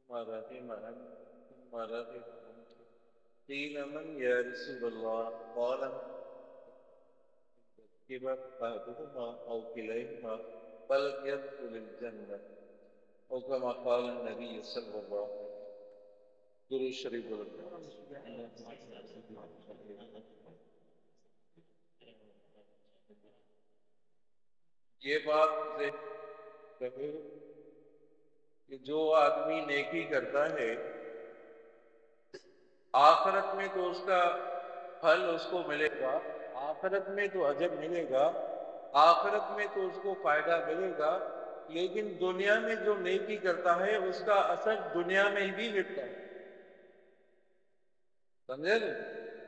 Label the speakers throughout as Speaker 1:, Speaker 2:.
Speaker 1: رحمهم ثم رحمهم قيل من يا رسول الله قال كبر أحدهما أو كليهما فلم يدخل الجنة أو كما قال النبي صلى الله عليه وسلم. درود شریف بولو. یہ بات رہے کہ جو آدمی نیکی کرتا ہے آخرت میں تو اس کا پھل اس کو ملے گا، آخرت میں تو اجر ملے گا، آخرت میں تو اس کو فائدہ ملے گا، لیکن دنیا میں جو نیکی کرتا ہے اس کا اثر دنیا میں بھی ملتا ہے. سمجھے نا؟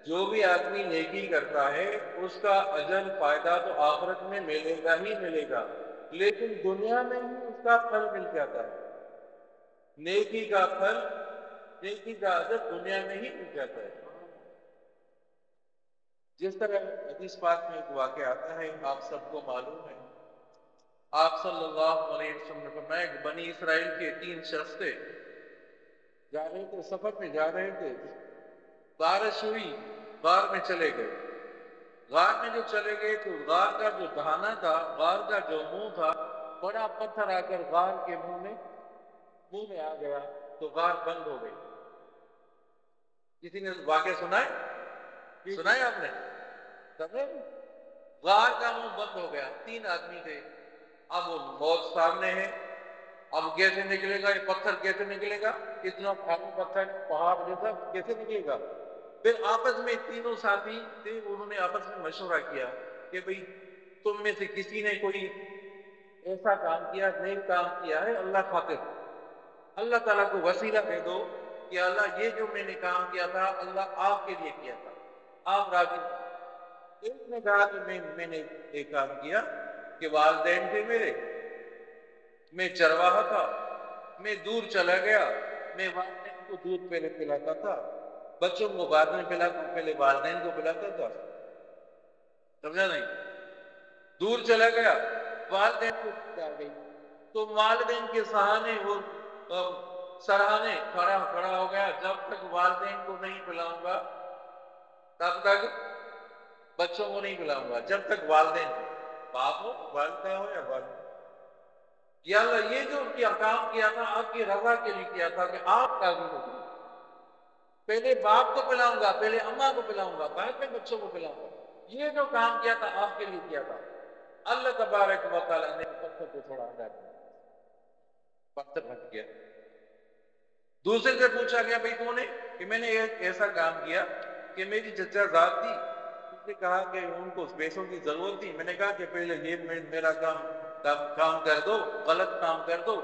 Speaker 1: جو بھی آدمی نیکی کرتا ہے اس کا اجر فائدہ تو آخرت میں ملے گا ہی ملے گا، لیکن دنیا میں ہی اس کا پھل مل جاتا ہے. نیکی کا پھل، نیکی کا اجر دنیا میں ہی مل جاتا ہے. جس طرح حدیث پاک میں ایک واقعہ آتا ہے، آپ سب کو معلوم ہے، آپ صلی اللہ علیہ وسلم نے فرمایا کہ بنی اسرائیل کے 3 شخص تھے، جا رہے تھے، سفر میں جا رہے تھے، بارش ہوئی، غار میں چلے گئے. غار میں جو چلے گئے تو غار کا جو دہانہ تھا، غار کا جو منہ تھا، بڑا پتھر آ کر غار کے منہ میں آ گیا تو غار بند ہو گئی. کسی نے واقعہ سنا ہے؟ سنا ہے آپ نے؟ سمجھے؟ غار کا منہ بند ہو گیا. 3 آدمی تھے، اب وہ موت سامنے ہے، اب کیسے نکلے گا یہ پتھر، کیسے نکلے گا اتنا بھاری پتھر پہاڑ جیسا، کیسے نکلے گا؟ پھر آپس میں تینوں ساتھی تھے، انہوں نے آپس میں مشورہ کیا کہ بھئی تم میں سے کسی نے کوئی ایسا کام کیا، نیک کام کیا ہے اللہ خاطر، اللہ تعالیٰ کو وسیلہ دے دو کہ اللہ یہ جو میں نے کام کیا تھا اللہ آپ کے لیے کیا تھا، آپ راضی ہوں. ایک نے کہا کہ میں نے ایک کام کیا کہ والدین تھے میرے، میں چرواہا تھا، میں دور چلا گیا، میں والدین کو دودھ پہلے پلاتا تھا، بچوں کو بعد میں پلاتا، پہلے والدین کو پلاتا تھا. سمجھا نہیں؟ دور چلا گیا، والدین کو نیند آ گئی تو والدین کے سہانے وہ سراہنے کھڑا ہو گیا، جب تک والدین کو نہیں پلاؤں گا تب تک بچوں کو نہیں پلاؤں گا، جب تک والدین باپ ہو، والدہ ہو یا والد. یا اللہ یہ جو کام کیا تھا آپ کی رضا کے لیے کیا تھا کہ آپ راضی ہو جائیں، پہلے باپ کو پلاؤں گا، پہلے اماں کو پلاؤں گا، بعد میں بچوں کو پلاؤں گا، یہ جو کام کیا تھا آپ کے لیے کیا تھا. اللہ تبارک و تعالیٰ نے پتھر کو چھوڑا دیا، پتھر ہٹ گیا. دوسرے سے پوچھا گیا بھائی تو نے کہ میں نے ایک ایسا کام کیا کہ میری چچا ذات تھی، اس نے کہا کہ ان کو پیسوں کی ضرورت تھی، میں نے کہا کہ پہلے یہ میرا کام کر دو، غلط کام کر دو،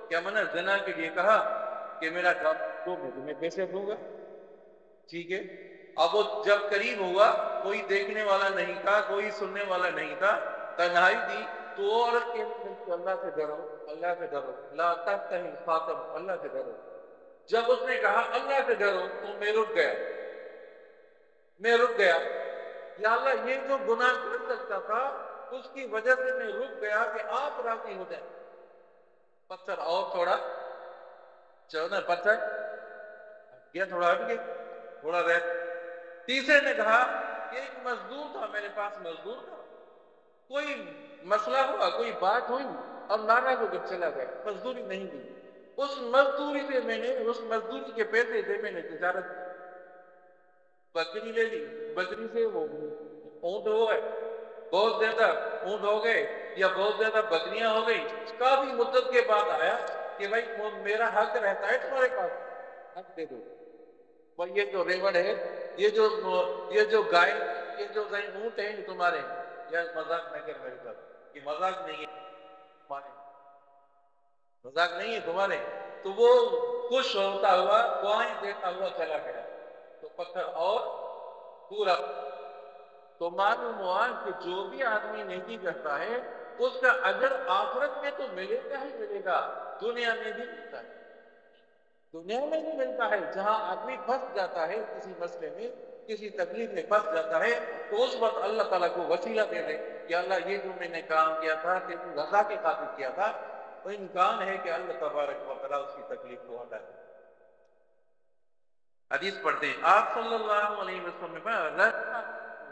Speaker 1: کیا میں نے زنا کے لیے کہا کہ میرا کام دو، میں تمہیں پیسے دوں گا. ٹھیک ہے. اب وہ جب قریب ہوا کوئی دیکھنے والا نہیں تھا، کوئی سننے والا نہیں تھا، تنہائی تھی، تو وہ عورت کہنے لگی اللہ سے ڈرو، اللہ سے ڈرو، لا تفتح الخاتم، اللہ سے ڈرو. جب اس نے کہا اللہ سے ڈرو تو میں رک گیا، یا اللہ یہ جو گناہ کر سکتا تھا اس کی وجہ سے میں رک گیا کہ آپ راضی ہو جائیں. پتھر اور تھوڑا چلنا، پتھر گیا، تھوڑا ہٹ گیا، تھوڑا رہ. تیسرے نے کہا کہ ایک مزدور تھا میرے پاس، مزدور تھا، کوئی مسئلہ ہوا، کوئی بات ہوئی اور ناراض ہو کر چلا گیا، مزدوری نہیں دی. اس مزدوری سے میں نے، اس مزدوری کے پیسے سے میں نے تجارت کی، بکری لے لی، بکری سے وہ اونٹ ہو گئے، بہت زیادہ اونٹ ہو گئے یا بہت زیادہ بکریاں ہو گئی. کافی مدت کے بعد آیا کہ بھائی میرا حق رہتا ہے تمہارے پاس، حق دے دو. یہ جو ریوڑ ہے، یہ جو گائے، یہ جو اونٹ ہیں یہ تمہارے ہیں. یار مذاق نہ کر میرے ساتھ، یہ مذاق نہیں ہے تمہارے، مذاق نہیں ہے تمہارے. تو وہ خوش ہوتا ہوا، دعائیں دیتا ہوا چلا گیا، تو پتھر اور پورا. تو معلوم ہوا کہ جو بھی آدمی نیکی کرتا ہے اس کا اجر آخرت میں تو ملے گا ہی ملے گا، دنیا میں بھی ملتا ہے. دنیا میں نہیں ملتا ہے. جہاں آدمی پھنس جاتا ہے کسی مسئلے میں، کسی تکلیف میں پھنس جاتا ہے، تو اس وقت اللہ تعالیٰ کو وسیلہ دے دے کہ اللہ یہ جو میں نے کام کیا تھا تیری رضا کے خاطر کیا تھا، تو امکان ہے کہ اللہ تبارک و تعالیٰ اس کی تکلیف کو ہٹا دے. حدیث پڑھتے ہیں آپ صلی اللہ علیہ وسلم نے فرمایا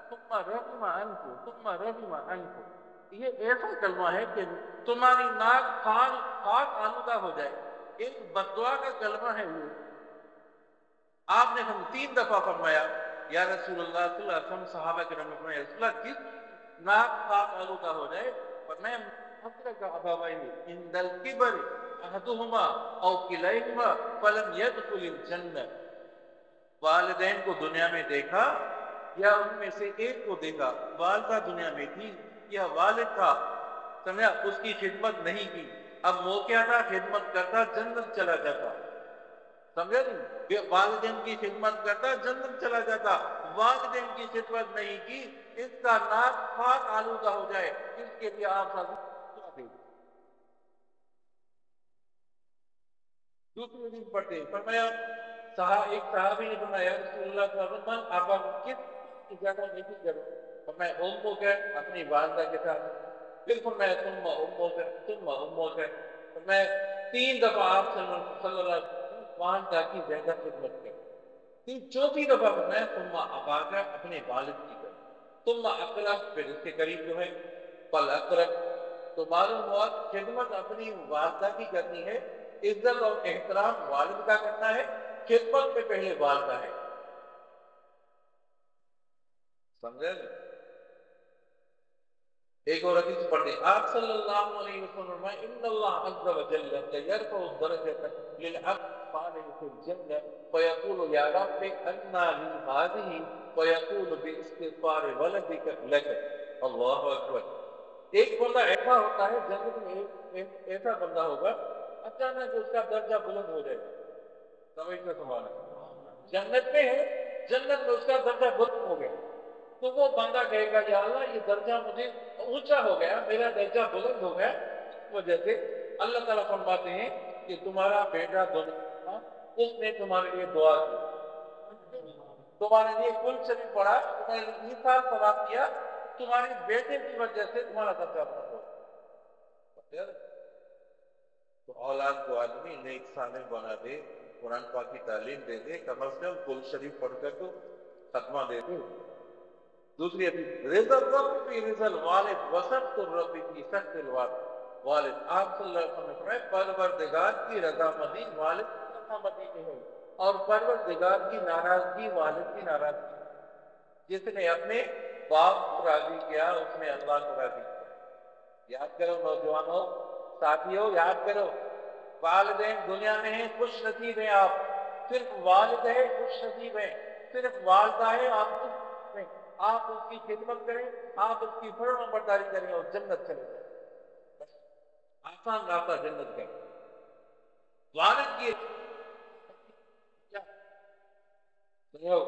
Speaker 1: ثم رغم عنکم ثم رغم عنکم، یہ ایسا کلمہ ہے کہ تمہاری ناک خاک آلودہ ہو جائے، ایک بددعا کا کلمہ ہے یہ۔ آپ نے ہم 3 دفعہ فرمایا یا رسول اللہ صلی اللہ علیہ وسلم، صحابہ کرام نے فرمایا رسول اللہ جس ناک خاک آلودہ ہو جائے، فرمایا حضرت ابویہ عند الکبر احدہما او کلیہما فلم يدخل الجنہ، والدین کو دنیا میں دیکھا یا ان میں سے ایک کو دیکھا، والدہ دنیا میں تھی یا والد تھا، سمجھا، اس کی خدمت نہیں کی، اب موقع تھا خدمت کرتا جنت چلا جاتا، سمجھا نہیں، والدین کی خدمت کرتا جنت چلا جاتا، والدین کی خدمت نہیں کی، اس کا ناک خاک آلودہ ہو جائے، اس کے لیے آپ دوسری دن پڑھتے ہیں فرمایا ایک صحابی نے فرمایا یا رسول اللہ صلی اللہ علیہ وسلم آپ کس زیادہ نیکی کرو، فرمایا امو کا، اپنی والدہ کے ساتھ، پھر فرمایا ثم امو کا، ثم امو کا، فرمایا 3 دفعہ آپ صلی اللہ علیہ وسلم والدہ کی زیادہ خدمت کرو، چوتھی دفعہ فرمایا ثم ابا کا، اپنے والد کی کرو، ثم اقرب، پھر اس کے قریب جو ہے پل اقرب، تو معلوم ہوا خدمت اپنی والدہ کی کرنی ہے، عزت اور احترام والد کا کرنا ہے، خدمت میں پہلے والدہ ہے، سمجھے؟ ایک اور حدیث پڑھ دیں آپ صلی اللہ علیہ وسلم فرمائے ان اللہ عز و جل یرفع الدرجة للعبد الصالح في الجنة فيقول يا رب أنى لي هذه فيقول باستغفار ولدك لك، اللہ اکبر۔ ایک بندہ ایسا ہوتا ہے جنت میں، ایک ایسا بندہ ہوگا اچانک اس کا درجہ بلند ہو جائے گا، سمجھتے سمجھنا، جنت میں ہے، جنت میں اس کا درجہ بلند ہو گیا، تو وہ بندہ کہے گا یا اللہ یہ درجہ مجھے اونچا ہو گیا، میرا درجہ بلند ہو گیا، اس وجہ سے اللہ تعالیٰ فرماتے ہیں کہ تمہارا بیٹا دنیا، اس نے تمہارے لیے دعا کی، تمہارے لیے کل شریف پڑھا، تمہارے لیے ایثار ثواب کیا، تمہارے بیٹے کی وجہ سے تمہارا درجہ بلند ہو گیا۔ تو اولاد کو آدمی نیک صالح بنا دے، قرآن پاک کی تعلیم دے دے، کم از کم کل شریف پڑھ کر تو ختمہ دے دے۔ دوسری حدیث رضا الرب فی رضا الوالد وسخط الرب فی سخط الوالد، آپ صلی اللہ علیہ وسلم نے فرمایا پروردگار کی رضامندی والد کی رضامندی میں ہے، اور پروردگار کی ناراضگی والد کی ناراضگی، جس نے اپنے باپ کو راضی کیا اس نے اللہ کو راضی کیا۔ یاد کرو نوجوانوں، ساتھیوں، یاد کرو والدین دنیا میں ہیں، خوش نصیب ہیں آپ، صرف والد ہے خوش نصیب ہیں، صرف والدہ ہے آپ خوش نصیب ہیں، آپ اس کی خدمت کریں، آپ اس کی فرما برداری کریں اور جنت چلے جائیں، بس آسان راستہ جنت کا، والد کی سنو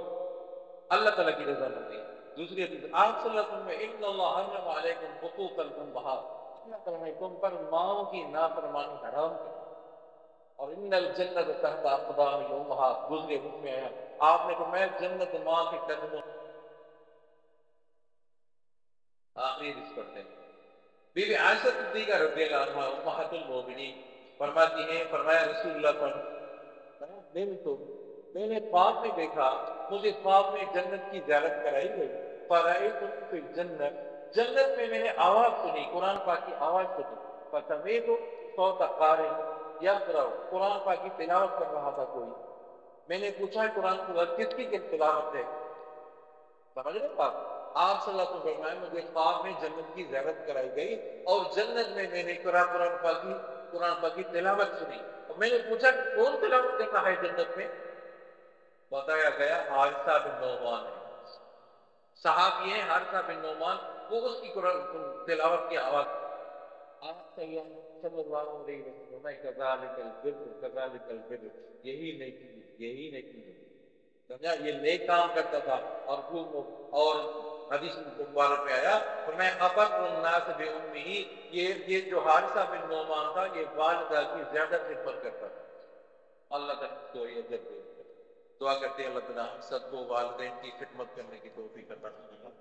Speaker 1: اللہ تعالیٰ کی رضا مندی ہے۔ دوسری حدیث آپ صلی اللہ علیہ وسلم ان اللہ حرم علیکم حقوق الامہات، اللہ تعالیٰ نے تم پر ماؤں کی نافرمانی حرام کر، اور ان الجنت تحت اقدام امہات، دوسری حدیث میں آیا آپ نے فرمایا جنت ماں کے قدموں، آخری حدیث پڑھتے ہیں بی بی عائشہ صدیقہ رضی اللہ عنہا امہات المومنین فرماتی ہیں، فرمایا رسول اللہ صلی اللہ علیہ وسلم میں نے خواب میں دیکھا، مجھے خواب میں جنت کی زیارت کرائی گئی، فرائیت فی الجنت، جنت میں نے آواز سنی، قرآن پاک کی آواز سنی، فسمیت صوت قارئ یقرأ، قرآن پاک کی تلاوت کر رہا تھا کوئی، میں نے پوچھا قرآن کی کس کی تلاوت ہے، سمجھ رہے بات؟ آپ صلی اللہ علیہ وسلم مجھے خواب میں جنت کی زیارت کرائی گئی اور جنت میں نے قرآن پاک کی تلاوت سنی، اور میں نے پوچھا کہ کون تلاوت کرتا ہے جنت میں، بتایا گیا حارثہ بن نعمان ہے، صحابی ہیں حارثہ بن نعمان، وہ اس کی قرآن تلاوت کی آواز، آپ صلی اللہ علیہ وسلم کذالک البر کذالک البر، یہی نیکی ہے، یہی نیکی ہے، سمجھا، یہ نیک کام کرتا تھا، اور خوب، اور حدیث مبارک میں آیا فرمایا ابر الناس بامہ، یہ جو حارثہ بن نعمان تھا یہ والدہ کی زیادہ خدمت کرتا تھا، اللہ تعالیٰ اس کو یہ عزت دے۔ دعا کرتے ہیں اللہ تعالیٰ ہم سب کو والدین کی خدمت کرنے کی توفیق عطا فرمائے۔